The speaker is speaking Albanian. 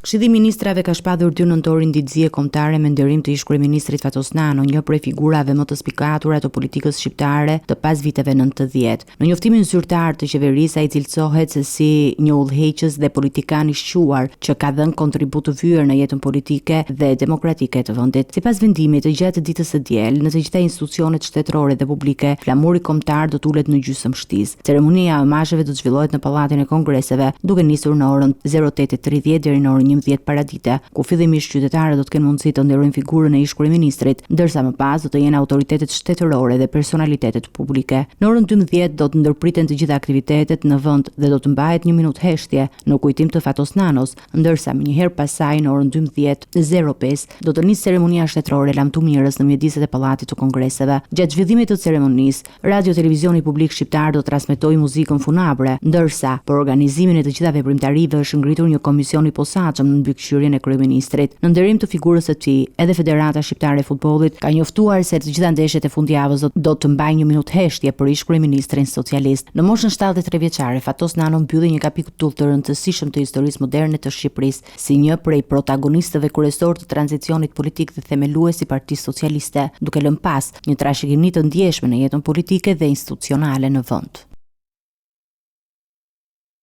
Këshilli i Ministrave ka shpadhur 2 nëntorin ditëzie kombëtare me nderim të ish kryeministrit Fatos Nano, një prej figurave më të spikatura të politikës shqiptare të pas viteve 90. Në njoftimin zyrtar të qeverisë ai cilësohet se si një udhëheqës dhe politikan i shquar që ka dhënë kontribut të vyer në jetën politike dhe demokratike të vendit. Sipas vendimit të gjatë ditës së diel, në të gjitha institucionet shtetërore dhe publike, flamuri kombëtar do të ulet në gjysmështis. Ceremonia e omazheve do të zhvillohet në Pallatin e Kongreseve, duke nisur në orën 08:30 deri në orën 11 paradite, ku fillimisht qytetarët do të kenë mundësi të nderojnë figurën e ish kryeministrit, ndërsa më pas do të jenë autoritetet shtetërore dhe personalitetet publike. Në orën 12 do të ndërpriten të gjitha aktivitetet në vend dhe do të mbahet 1 minutë heshtje në kujtim të Fatos Nanos, ndërsa më njëherë pasaj në orën 12:05 do të nisë ceremonia shtetërore lamtumirës në mjediset e Pallatit të Kongreseve. Gjatë zhvillimit të ceremonisë, Radio Televizioni Publik Shqiptar do të transmetojë muzikën funebre, ndërsa për organizimin e të gjitha veprimtarive është ngritur një komision i posaçëm në mbikëqyrjen e kryeministrit. Në nderim të figurës së tij, edhe Federata Shqiptare e Futbollit ka njoftuar se të gjitha ndeshjet e fundjavës do të mbajnë 1 minutë heshtje për ish kryeministrin socialist. Në moshën 73 vjeçare, Fatos Nano mbylli një kapitull të rëndësishëm të historisë moderne të Shqipërisë, si një prej protagonistëve kryesor të tranzicionit politik dhe themeluesi i Partisë Socialiste, duke lënë pas një trashëgimi të ndjeshme në jetën politike dhe institucionale në vend.